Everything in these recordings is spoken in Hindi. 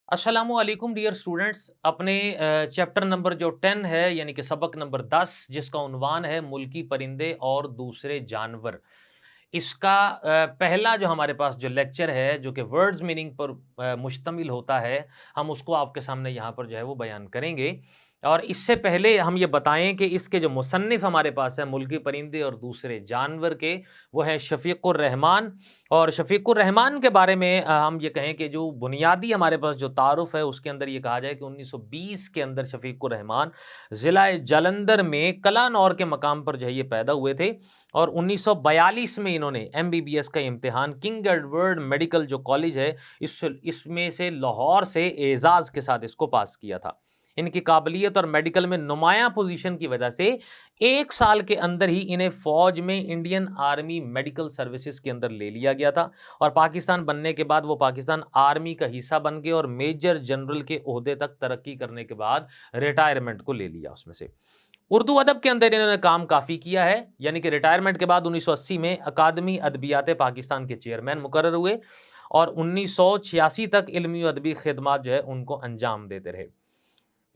अस्सलामु अलैकुम डियर स्टूडेंट्स। अपने चैप्टर नंबर जो 10 है यानी कि सबक नंबर 10 जिसका उन्वान है मुल्की परिंदे और दूसरे जानवर, इसका पहला जो हमारे पास जो लेक्चर है जो कि वर्ड्स मीनिंग पर मुश्तमिल होता है, हम उसको आपके सामने यहाँ पर जो है वो बयान करेंगे। और इससे पहले हम ये बताएं कि इसके जो मुसन्निफ़ हमारे पास है मुल्की परिंदे और दूसरे जानवर के, वो है शफ़ीक़ुर रहमान। और शफ़ीक़ुर रहमान के बारे में हम ये कहें कि जो बुनियादी हमारे पास जो तारुफ़ है उसके अंदर ये कहा जाए कि 1920 के अंदर शफ़ीक़ुर रहमान ज़िला जालंधर में कलानौर के मकाम पर जो है ये पैदा हुए थे। और 1942 में इन्होंने एमबीबीएस का इम्तिहान किंग एडवर्ड मेडिकल जो कॉलेज है इसमें से लाहौर से एजाज़ के साथ इसको पास किया था। इनकी काबिलियत और मेडिकल में नुमायां पोजीशन की वजह से 1 साल के अंदर ही इन्हें फौज में इंडियन आर्मी मेडिकल सर्विसेज के अंदर ले लिया गया था। और पाकिस्तान बनने के बाद वो पाकिस्तान आर्मी का हिस्सा बन गए और मेजर जनरल के ओहदे तक तरक्की करने के बाद रिटायरमेंट को ले लिया उसमें से। उर्दू अदब के अंदर इन्होंने काम काफ़ी किया है, यानी कि रिटायरमेंट के बाद 1980 में अकादमी अदबियात पाकिस्तान के चेयरमैन मुकर्रर हुए और 1986 तक इल्मी अदबी खिदमात जो है उनको अंजाम देते रहे।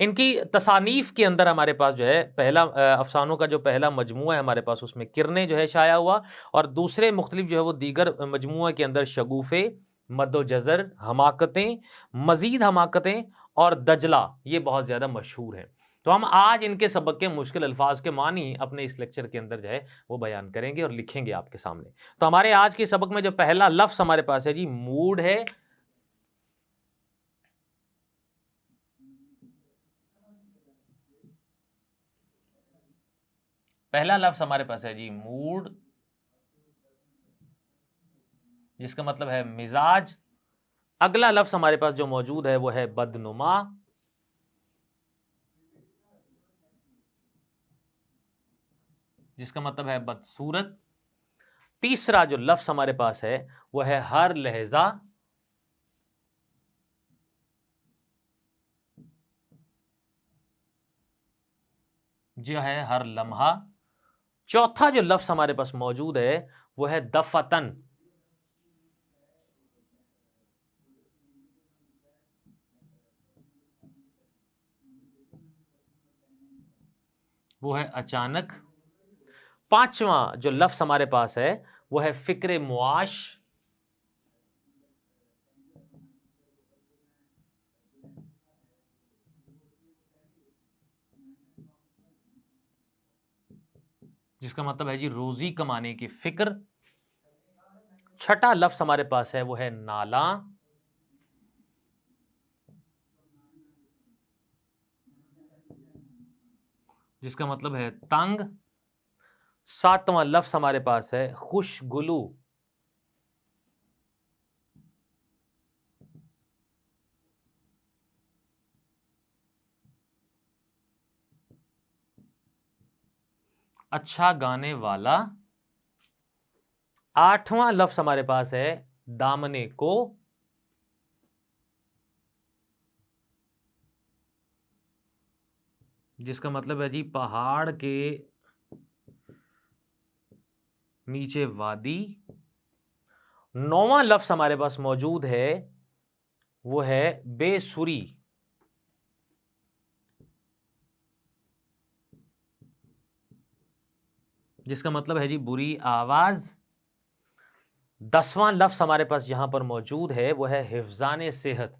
इनकी तसानीफ़ के अंदर हमारे पास जो है पहला अफ़सानों का जो पहला मजमूआ है हमारे पास उसमें किरणें जो है शाया हुआ। और दूसरे मुख्तलिफ जो है वो दीगर मजमूआ के अंदर शगुफ़े, मद्दो-जज़र, हमाकतें, मज़ीद हमाकतें और दजला, ये बहुत ज़्यादा मशहूर हैं। तो हम आज इनके सबक के मुश्किल अल्फाज के मानी अपने इस लेक्चर के अंदर जो है वो बयान करेंगे और लिखेंगे आपके सामने। तो हमारे आज के सबक में जो पहला लफ्ज़ हमारे पास है जी, मूड है। पहला लफ्ज़ हमारे पास है जी मूड, जिसका मतलब है मिजाज। अगला लफ्ज़ हमारे पास जो मौजूद है वो है बदनुमा, जिसका मतलब है बदसूरत। तीसरा जो लफ्ज़ हमारे पास है वो है हर लहजा, जो है हर लम्हा। चौथा जो लफ्ज़ हमारे पास मौजूद है वो है दफतन, वो है अचानक। पांचवा जो लफ्ज़ हमारे पास है वो है फिक्र मुआश, जिसका मतलब है जी रोजी कमाने की फिक्र। छठा लफ्ज़ हमारे पास है वो है नाला, जिसका मतलब है तंग। सातवां लफ्ज़ हमारे पास है खुशगुलू, अच्छा गाने वाला। आठवां लफ्ज़ हमारे पास है दामने को, जिसका मतलब है जी पहाड़ के नीचे वादी। नौवां लफ्ज़ हमारे पास मौजूद है वो है बेसुरी, जिसका मतलब है जी बुरी आवाज। 10वां लफ्ज़ हमारे पास यहां पर मौजूद है वो है हिफ्ज़ान सेहत,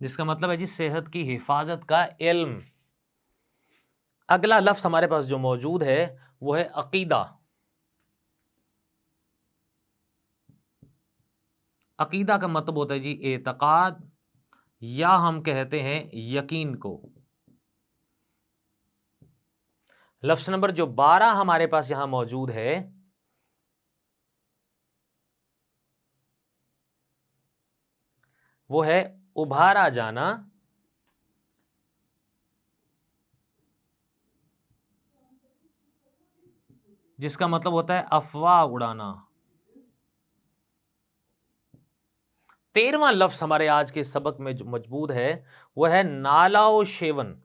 जिसका मतलब है जी सेहत की हिफाजत का इल्म। अगला लफ्ज़ हमारे पास जो मौजूद है वो है अकीदा। अकीदा का मतलब होता है जी एतकाद, या हम कहते हैं यकीन को। लफ्ज़ नंबर जो 12 हमारे पास यहां मौजूद है वो है उभारा जाना, जिसका मतलब होता है अफवाह उड़ाना। 13वां लफ्ज हमारे आज के सबक में जो मौजूद है वह है नालाओ शेवन,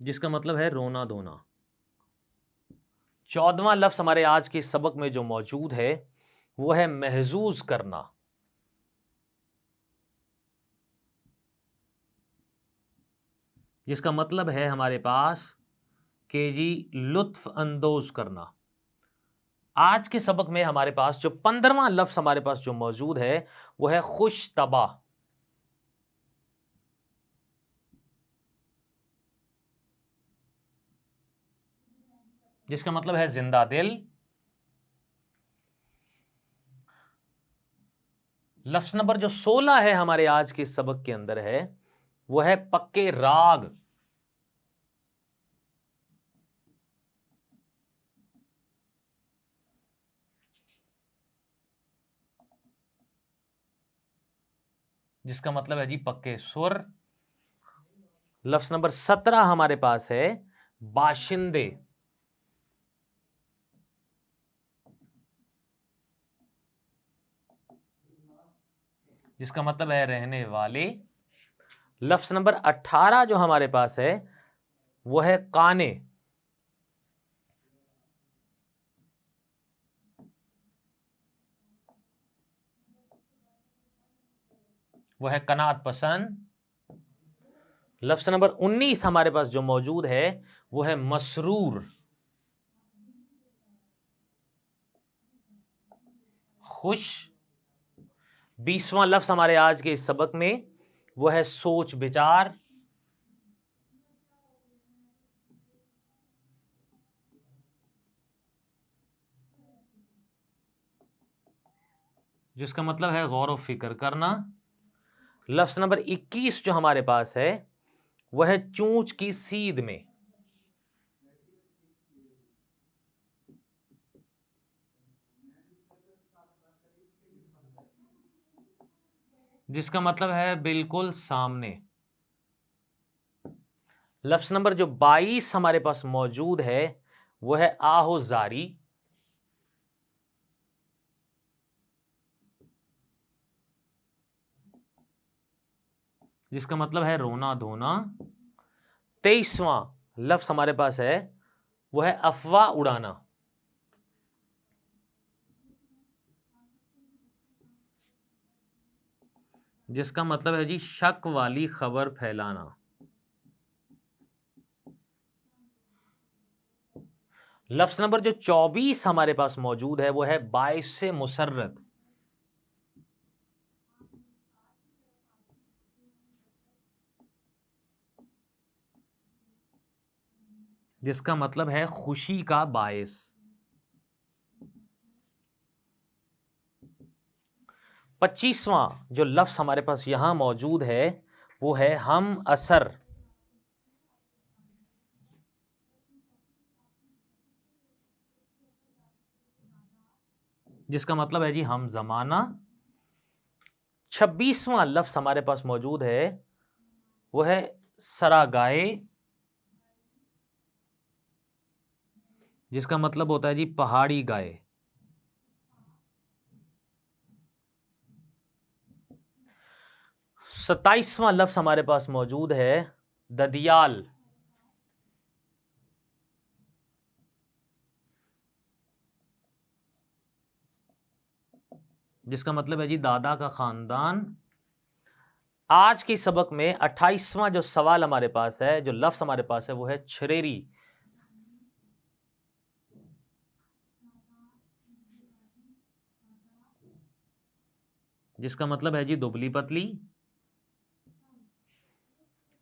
जिसका मतलब है रोना धोना। 14वां लफ्ज हमारे आज के सबक में जो मौजूद है वो है महजूज करना, जिसका मतलब है हमारे पास कि जी लुत्फ अंदोज करना। आज के सबक में हमारे पास जो 15वां लफ्ज हमारे पास जो मौजूद है वो है खुश तबा, जिसका मतलब है जिंदा दिल। लफ्ज नंबर जो 16 है हमारे आज के सबक के अंदर है वो है पक्के राग, जिसका मतलब है जी पक्के सुर। लफ्ज नंबर 17 हमारे पास है बाशिंदे, जिसका मतलब है रहने वाले। लफ्ज नंबर 18 जो हमारे पास है वो है काने, वो है कनात पसंद। लफ्ज नंबर 19 हमारे पास जो मौजूद है वो है मसरूर, खुश। 20वां लफ्ज हमारे आज के इस सबक में वो है सोच विचार, जिसका मतलब है गौर व फिक्र करना। लफ्ज नंबर 21 जो हमारे पास है वह है चूंच की सीध में, जिसका मतलब है बिल्कुल सामने। लफ्ज नंबर जो 22 हमारे पास मौजूद है वो है आहोजारी, जिसका मतलब है रोना धोना। 23वां लफ्ज हमारे पास है वो है अफवाह उड़ाना, जिसका मतलब है जी शक वाली खबर फैलाना। लफ्ज नंबर जो 24 हमारे पास मौजूद है वो है बाइस से मुसर्रत, जिसका मतलब है खुशी का बायस। 25वां जो लफ्ज हमारे पास यहां मौजूद है वो है हम असर, जिसका मतलब है जी हम जमाना। 26वां लफ्ज हमारे पास मौजूद है वो है सरागाए, जिसका मतलब होता है जी पहाड़ी गाय। 27वां लफ्ज हमारे पास मौजूद है ददियाल, जिसका मतलब है जी दादा का खानदान। आज के सबक में 28वां जो सवाल हमारे पास है, जो लफ्ज हमारे पास है वो है छरेरी, जिसका मतलब है जी दुबली पतली।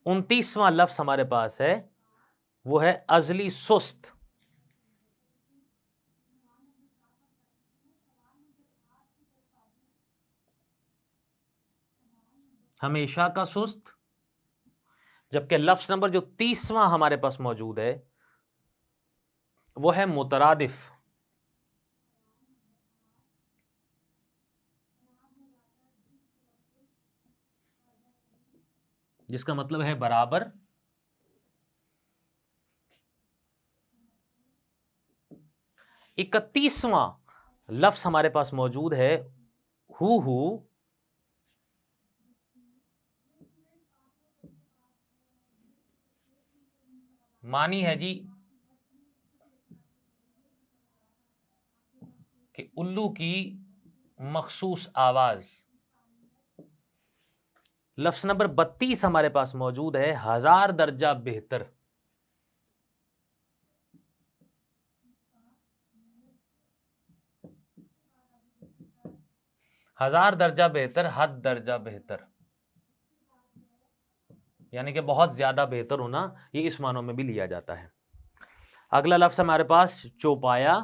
29वां लफ्ज हमारे पास है वो है अजली सुस्त, हमेशा का सुस्त। जबकि लफ्ज नंबर जो 30वां हमारे पास मौजूद है वो है मुतरादिफ, जिसका मतलब है बराबर। 31वां लफ्ज हमारे पास मौजूद है हु। मानी है जी कि उल्लू की मखसूस आवाज। लफ्ज नंबर 32 हमारे पास मौजूद है 1000 दर्जा बेहतर। हजार दर्जा बेहतर, हद दर्जा बेहतर, यानी कि बहुत ज्यादा बेहतर होना, ये इस मानों में भी लिया जाता है। अगला लफ्ज हमारे पास चौपाया।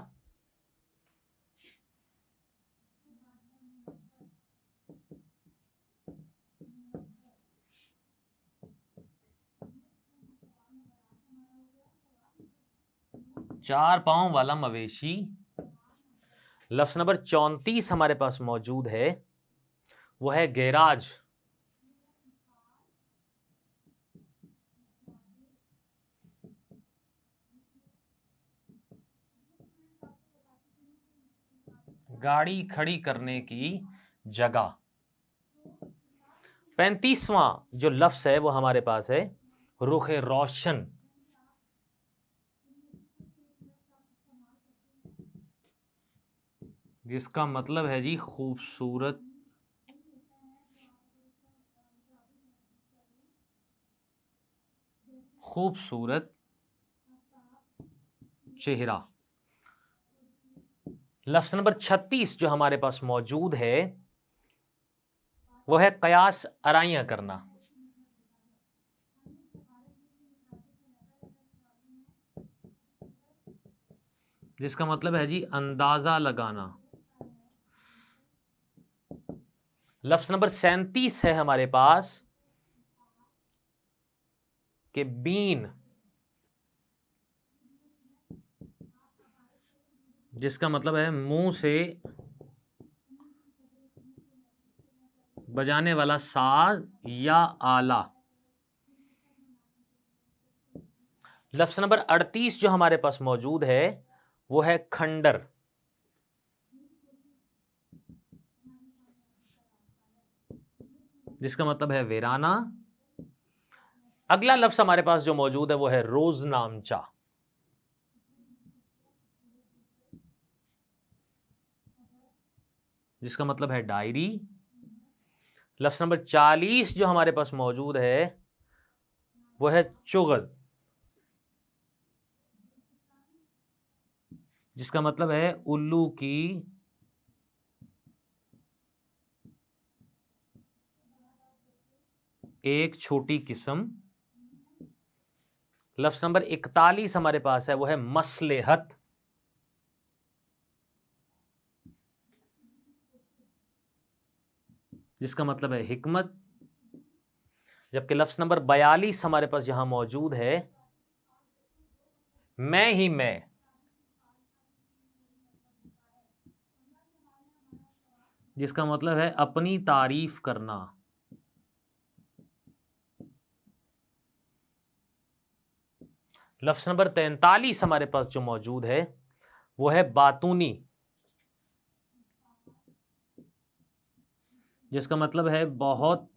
चार पांव वाला मवेशी। लफ्ज नंबर 34 हमारे पास मौजूद है, वो है गैराज। गाड़ी खड़ी करने की जगह। 35वां जो लफ्ज है वो हमारे पास है रुखे रोशन। जिसका मतलब है जी खूबसूरत, खूबसूरत चेहरा। लफ्ज नंबर 36 जो हमारे पास मौजूद है वो है कयास आराइयां करना। जिसका मतलब है जी अंदाजा लगाना। लफ्ज नंबर 37 है हमारे पास कि बीन। जिसका मतलब है मुंह से बजाने वाला साज या आला। लफ्ज नंबर 38 जो हमारे पास मौजूद है वो है खंडर। जिसका मतलब है वीराना। अगला लफ्ज हमारे पास जो मौजूद है वो है रोजनामचा। जिसका मतलब है डायरी। लफ्ज नंबर 40 जो हमारे पास मौजूद है वो है चुगल। जिसका मतलब है उल्लू की एक छोटी किस्म। लफ्ज नंबर 41 हमारे पास है वो है मसलेहत। जिसका मतलब है हिकमत। जबकि लफ्ज नंबर 42 हमारे पास यहां मौजूद है मैं ही मैं। जिसका मतलब है अपनी तारीफ करना। लफ्ज नंबर 43 हमारे पास जो मौजूद है वो है बातूनी। जिसका मतलब है बहुत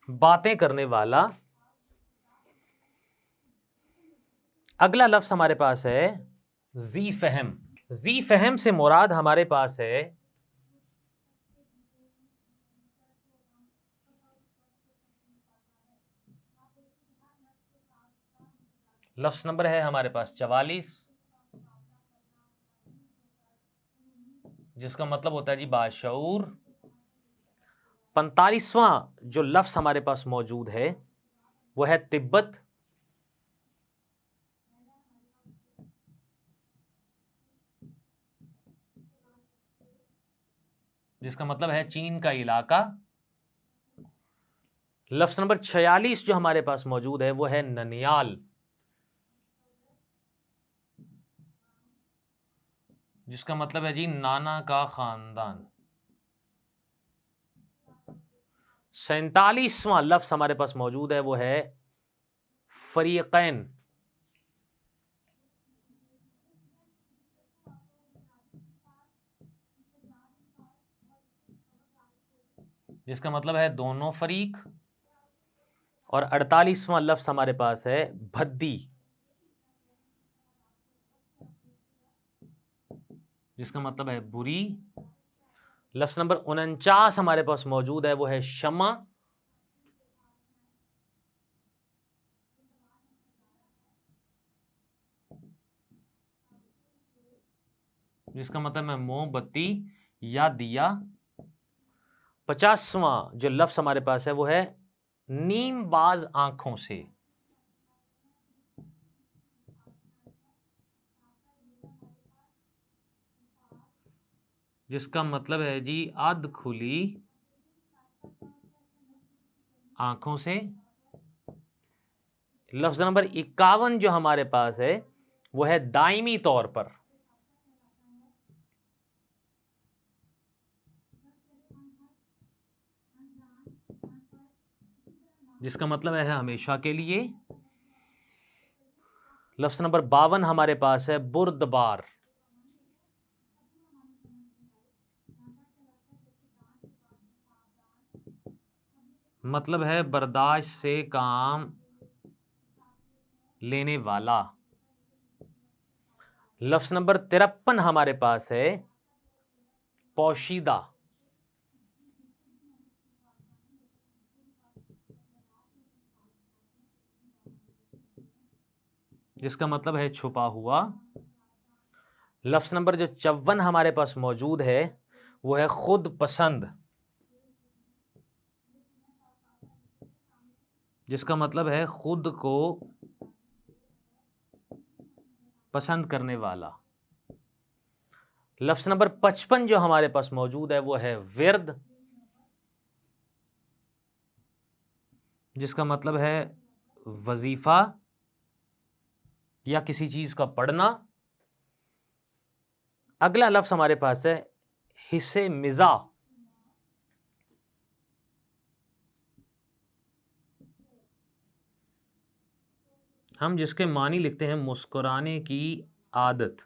बातें करने वाला। अगला लफ्ज हमारे पास है जी फहम। जी फहम से मुराद हमारे पास है लफ्ज नंबर है हमारे पास 44। जिसका मतलब होता है जी बाशऊर। 45वां जो लफ्ज हमारे पास मौजूद है वो है तिब्बत। जिसका मतलब है चीन का इलाका। लफ्ज नंबर 46 जो हमारे पास मौजूद है वो है ननियाल। जिसका मतलब है जी नाना का खानदान। 47वां लफ्ज हमारे पास मौजूद है, वो है फरीकैन। जिसका मतलब है दोनों फरीक। और 48वां लफ्ज हमारे पास है भद्दी, जिसका मतलब है बुरी। लफ्ज नंबर 49 हमारे पास मौजूद है, वो है शमा। जिसका मतलब है मोमबत्ती या दिया। 50वां जो लफ्ज हमारे पास है, वो है नीमबाज आंखों से। जिसका मतलब है जी अध खुली आंखों से। लफ्ज नंबर 51 जो हमारे पास है, वो है दायमी तौर पर। जिसका मतलब है हमेशा के लिए। लफ्ज नंबर 52 हमारे पास है बुर्दबार। मतलब है बर्दाश्त से काम लेने वाला। लफ्ज नंबर 53 हमारे पास है पोशीदा। जिसका मतलब है छुपा हुआ। लफ्ज नंबर जो 54 हमारे पास मौजूद है, वो है खुद पसंद। जिसका मतलब है खुद को पसंद करने वाला। लफ्ज नंबर 55 जो हमारे पास मौजूद है, वो है विर्द। जिसका मतलब है वजीफा या किसी चीज का पढ़ना। अगला लफ्ज हमारे पास है हिस्से मिजा। हम जिसके मानी लिखते हैं मुस्कुराने की आदत।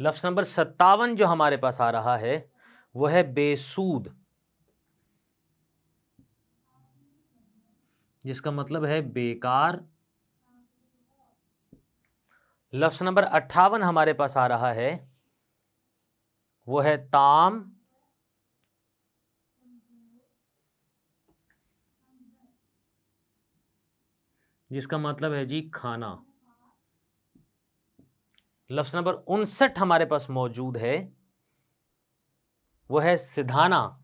लफ्ज नंबर 57 जो हमारे पास आ रहा है, वो है बेसूद। जिसका मतलब है बेकार। लफ्ज नंबर 58 हमारे पास आ रहा है, वो है ताम। जिसका मतलब है जी खाना। लफ्ज नंबर 59 हमारे पास मौजूद है, वो है सिधाना।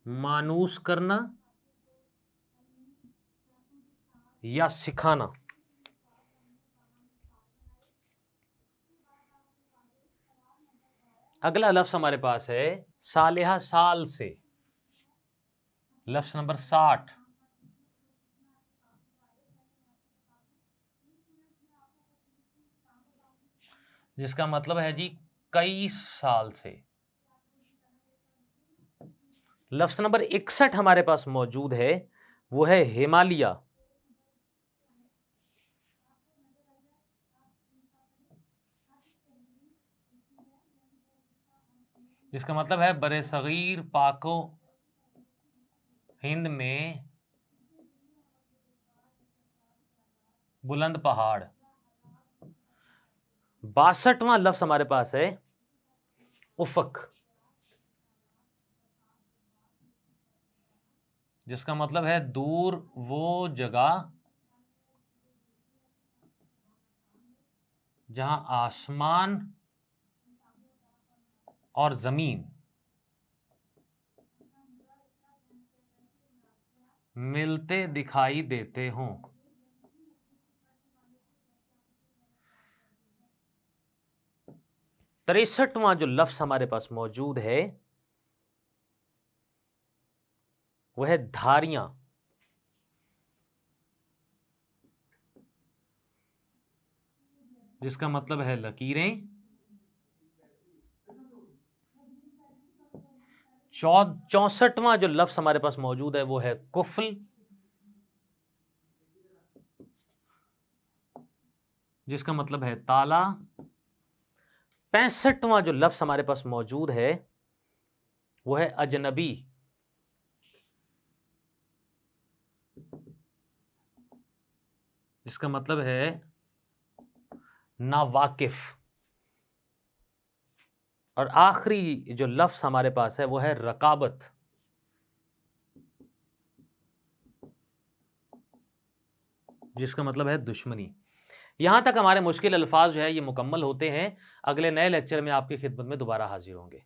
मानूस करना या सिखाना। अगला लफ्ज हमारे पास है सालेहा साल से। लफ्ज नंबर 60। जिसका मतलब है जी कई साल से। लफ्ज नंबर 61 हमारे पास मौजूद है, वो है हिमालय। जिसका मतलब है बरे सगीर पाको हिंद में बुलंद पहाड़। 62वां लफ्ज हमारे पास है उफक। जिसका मतलब है दूर वो जगह जहां आसमान और जमीन मिलते दिखाई देते हों। 63वां जो लफ्ज हमारे पास मौजूद है, वह है धारियां। जिसका मतलब है लकीरें। 64वां जो लफ्ज हमारे पास मौजूद है वो है कुफल, जिसका मतलब है ताला। 65वां जो लफ्ज हमारे पास मौजूद है वो है अजनबी, जिसका मतलब है नावाकिफ। और आखिरी जो लफ्ज हमारे पास है वो है रकाबत, जिसका मतलब है दुश्मनी। यहां तक हमारे मुश्किल अल्फाज जो है ये मुकम्मल होते हैं। अगले नए लेक्चर में आपकी खिदमत में दोबारा हाजिर होंगे।